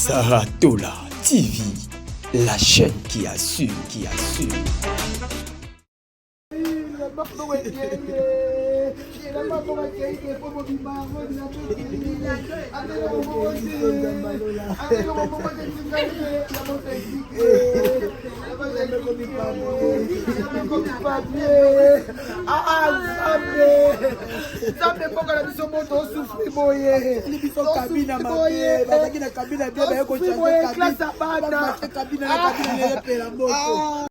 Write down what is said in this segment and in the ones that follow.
Saratola TV, la chaîne qui assume,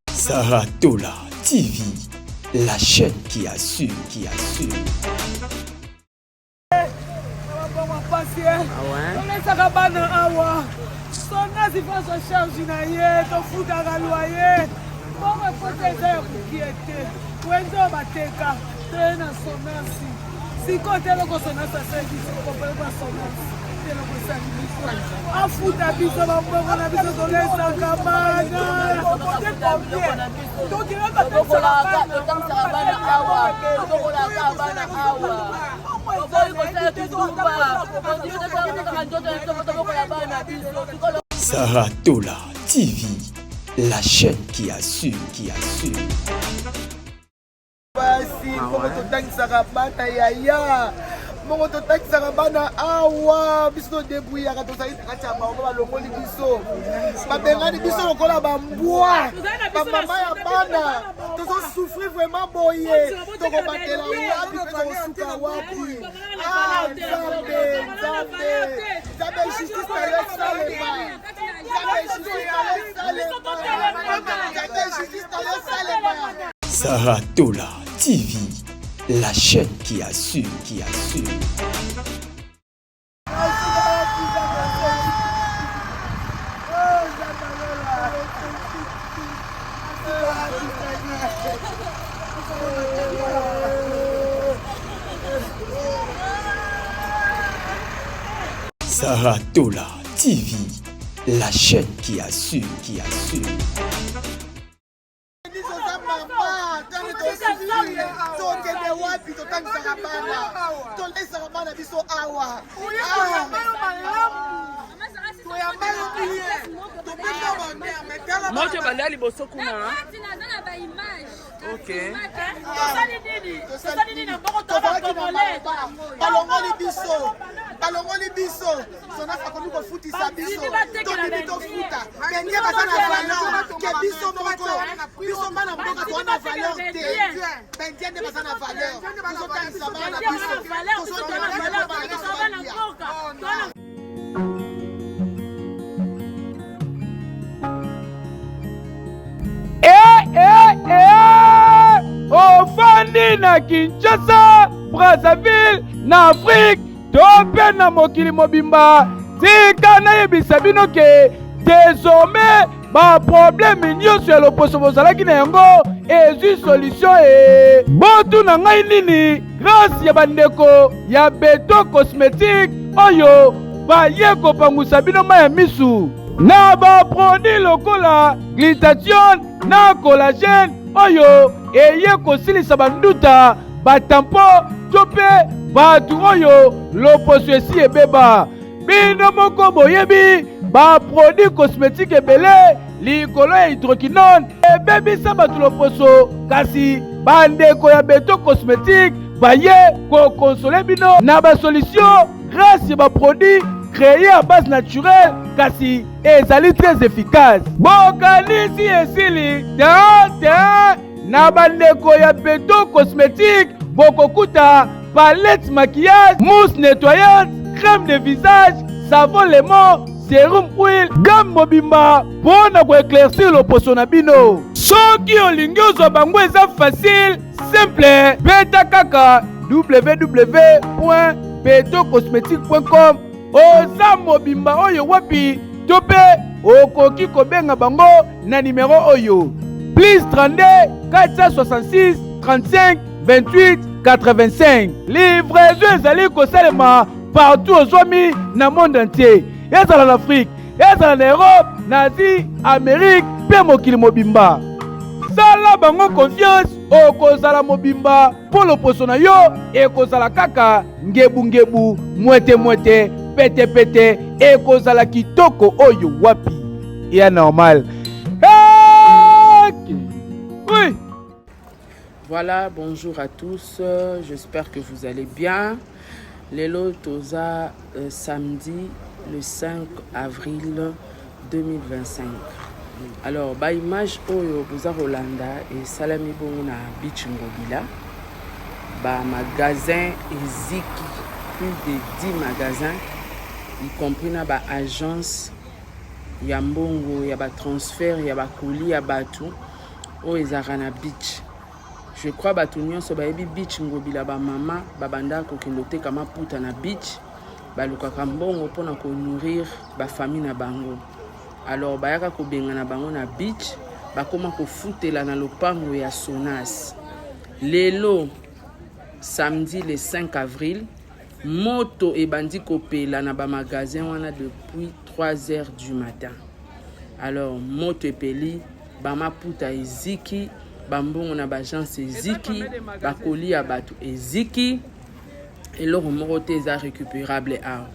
Saratola TV, la chaîne qui assume, Saratola TV, la chaîne qui assume, Mongo to taxi bana awa biso débrouiller ka to sa ita ba ba longoli biso ba bengani biso lokola ba mbwa ba mama ya bana to so souffrir vraiment boye to ko batela wapi pe to suka wapi Zabe justice Saratola TV, la chaîne qui assume, Saratola TV, la chaîne qui assume, Moi, je vais aller à Libosokuna. Ok. Balongoli biso sona fakoni ko futisa biso to futa benye bazana valeur ke biso bana mboka to na valeur te benye ne bazana valeur biso kanisa bana biso to na valeur bana mboka. Ofandi na Kinshasa, Brazzaville, na Afrique, tope na mokili mobimba. Tika na yebisa bino ke désormais ba problème nyonso ya loposo bozalaki na yango ezwi solution botu na ngai nini grâce ya bandeko ya Beto Cosmétique oyo baye kopangusa bino ma ya misu na ba produit lokola glutathione na collagène oyo eye kosilisa banduta batampo to mpe batu oyo loposo esi ebeba bino moko boyebi baproduit cosmétique ebele likolo ya hydroquinone ebebisa bato loposo kasi bandeko ya Beto Cosmétique baye kokonsole bino na basolution grâce ya baproduit créé à base naturelle kasi ezali très efficace bokanisi esili te na bandeko ya Beto Cosmétique bokokuta palette maquillage, mousse nettoyante, crème de visage, savon lemon, sérum huile, gamme mobimba pour na éclaircir le poso na bino. Soki olingi ozwa bango eza facile, simple, beta kaka www.betocosmetique.com. Oza mobimba oyo wapi tope okoki kobenga bango na numéro oyo +32 466 35 28 85. Livraison ezali kosalema partout aux zomi na monde entier. Ezala en Afrique, ezala en Europe, na Asie, Amérique, pe mokili mobimba. Sala bango confiance okozala mobimba polo poso na yo ekozala kaka ngebu mwete pete ekozala kitoko oyo wapi ya normal. Oui. Voilà, bonjour à tous, j'espère que vous allez bien. Lelo toza samedi le 5 avril 2025. Alors, ba image oyo boza Rolanda et salami bongo na Beach Ngobila. Ba magasin eziki, plus de 10 magasins, y compris na ba agence ya mbongo, ya ba transfert, ya ba colis, ya batu o ezaka na beach. Je crois batu nyonso bayebi Beach Ngobila ba mama babanda kokende oteka maputa na beach balukaka mbongo mpona ko nourrir ba famille na bango. Alors bayaka kobenga na bango na beach bakoma kofutela na lopango ya Sonas. Lelo samedi le 5 avril moto ebandi kopela na ba magasin wana depuis 3 heures du matin. Alors moto epeli ba maputa eziki bambongo na bagence eziki bakoli ya batu eziki eloko moko te eza récupérable awa.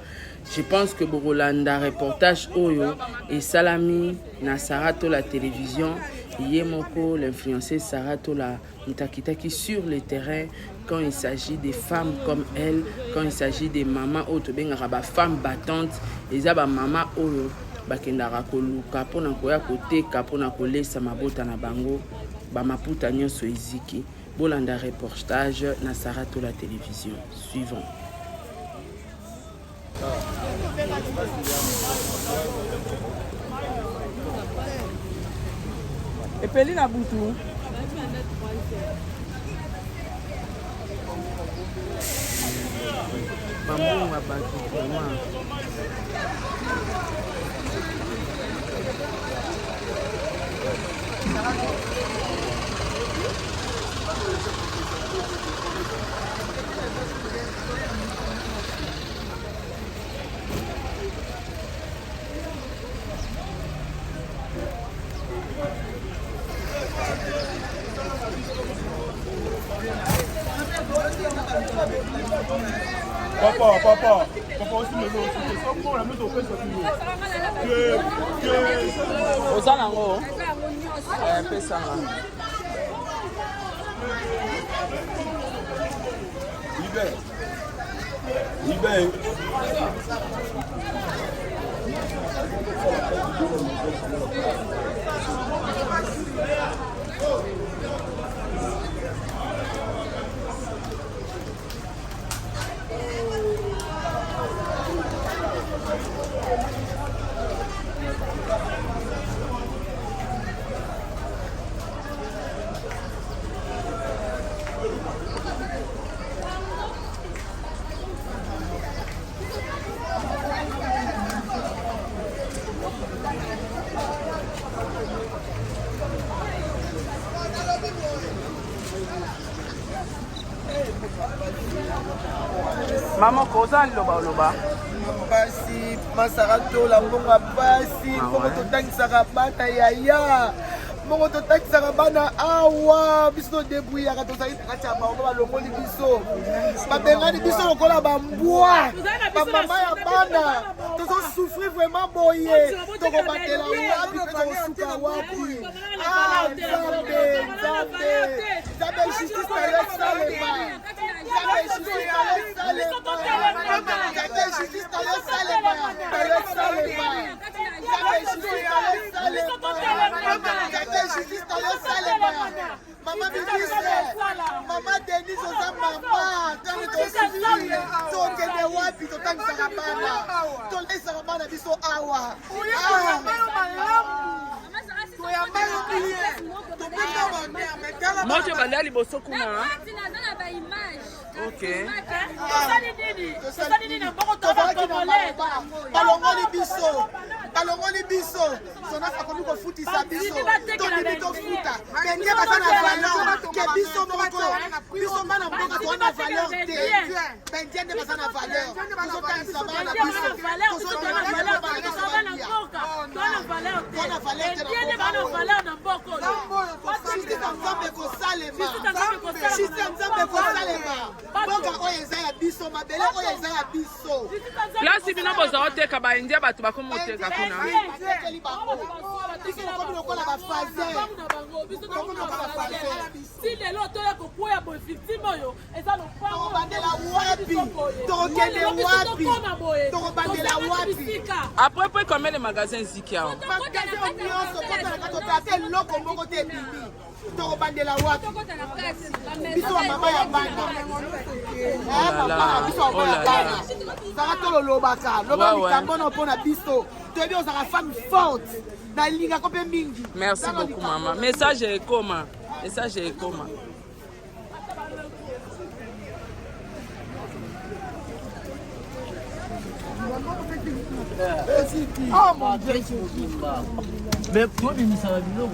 Je pense que Borolanda reportage oyo et salami na Sarato la télévision yemoko l'influencer Sarato la mutakitaki sur le terrain quand il s'agit des femmes comme elle, quand il s'agit des mamans auto bengaka ba femmes battantes eza ba mama oyo bakendaka koluka pona koya koteka pona kolesa mabota na bango ba maputa nyonso eziki. Bolanda reportage na Sarato la télévision. Suivant. Epeli na butu. Bambou abatu vraiment. Papa aussi me veut aussi. C'est bon, la mettre au fait sur le Ozalango. Pesanga. Libère. Maman koza loba. Basi Masarato la mbonga basi mbongo totangisaka bana yaya mbongo totangisaka bana awa biso debrouillaka tozali kati ya bango balongoli biso babengani biso lokola bambwa bamama ya bana tozosouffrir vraiment boye tokobatela wapi mpe tokosuka wapi nzambe justice nayo esalema Maman Maman Denise oza mama tokende wapi totangisaka bana tolesaka bana biso awa Moi je vais aller à Libosokuna. Ok. balongoli biso Sonas akomi kofutisa biso todimi tofuta benge baza na valeur ke biso bana mboka toza na valeur te benge nde baza na valeur tozotangisa bana na biso tozotangisa bana na biso Place bino boza oteka ba india batu bakomo oteka kuna. Si les lots toya kokoya bo victime yo eza lo Après combien de magasins Ziki a? Merci beaucoup maman. Message est comment? Message est comment? Oh mon Dieu. Mais pour nous, ça va bien.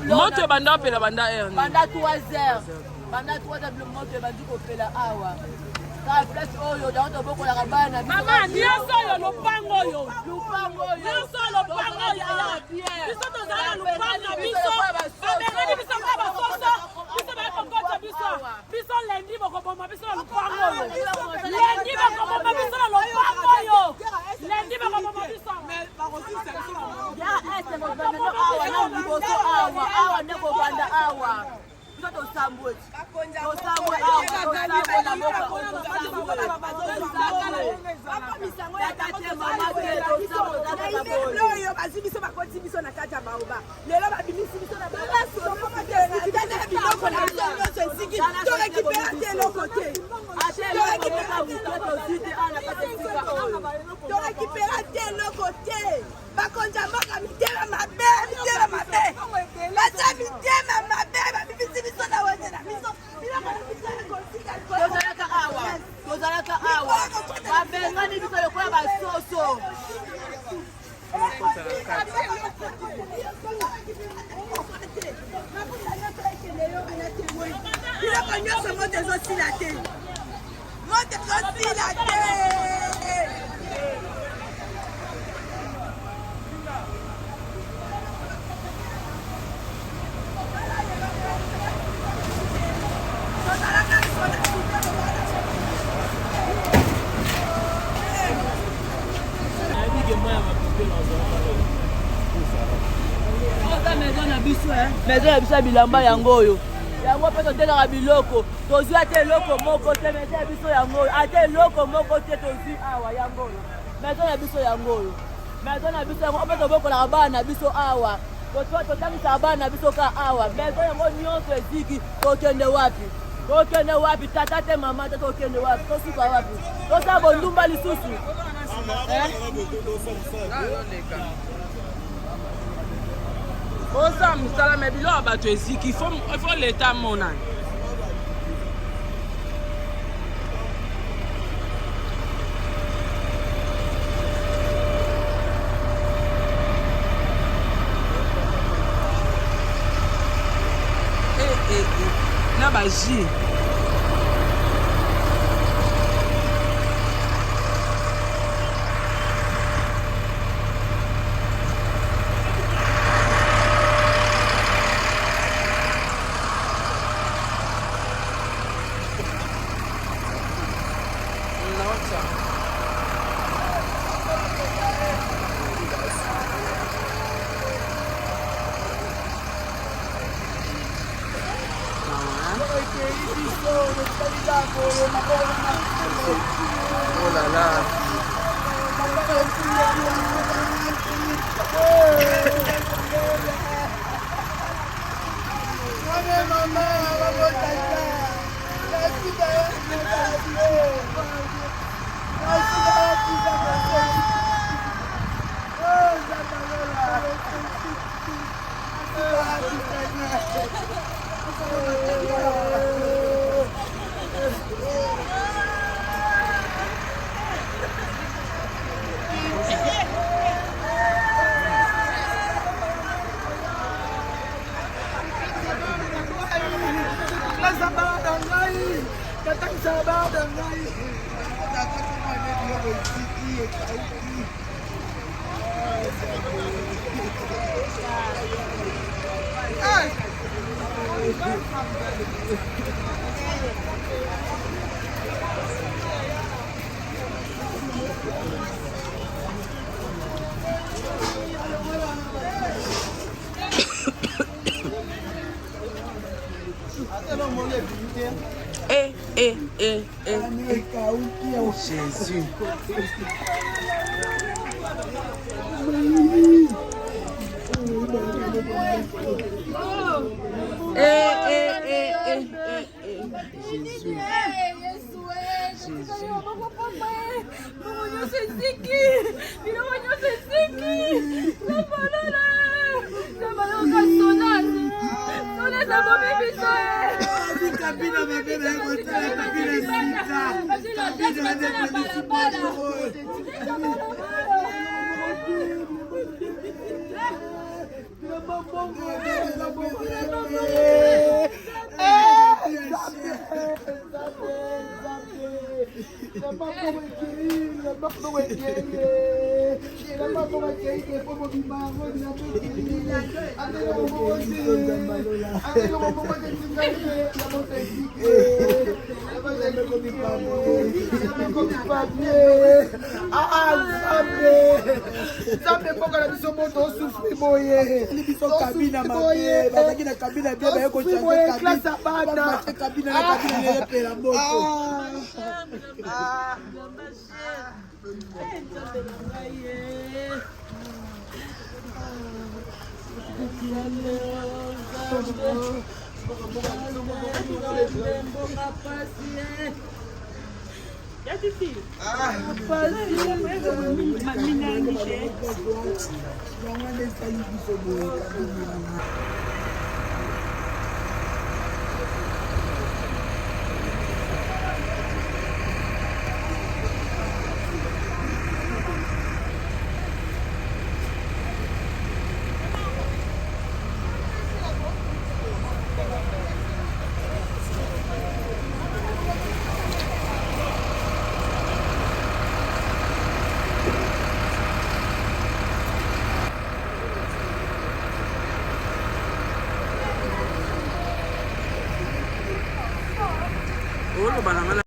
Moto banda pela banda air. Banda 3h. Banda 3h le moto bandi ko pela awa. Ka place oyo da to boko la kabana. Mama, nyonso yo lopango yo. Lopango yo. Nyonso lopango yo. Biso to zala lopango biso. Abengani biso ka ba soso. Biso ba ko kota biso. Biso lendi boko bomba biso lopango yo. Lendi boko bomba biso lopango yo. Lendi boko bomba biso. Mais ba ko sisa so. Ya ese mo bana awa na biso awa. Awa ne ko banda awa. To sambwe maison ya biso ya bilamba yango oyo yango mpe totekaka biloko tozwi ate eloko moko te maison ya biso yango oyo ate eloko moko te tozwi awa yango oyo maison ya biso yango oyo maison ya biso yango mpe tobokolaka bana na biso awa totangisaka bana na biso ka awa maison yango nyonso eziki tokende wapi? Tokende wapi? Tata te mama te tokende wapi? Tosuka wapi? Tosala bondumba lisusu Osa musala me bilo abato eziki il faut l'état mona. Na baji. Oh là là. Jésus.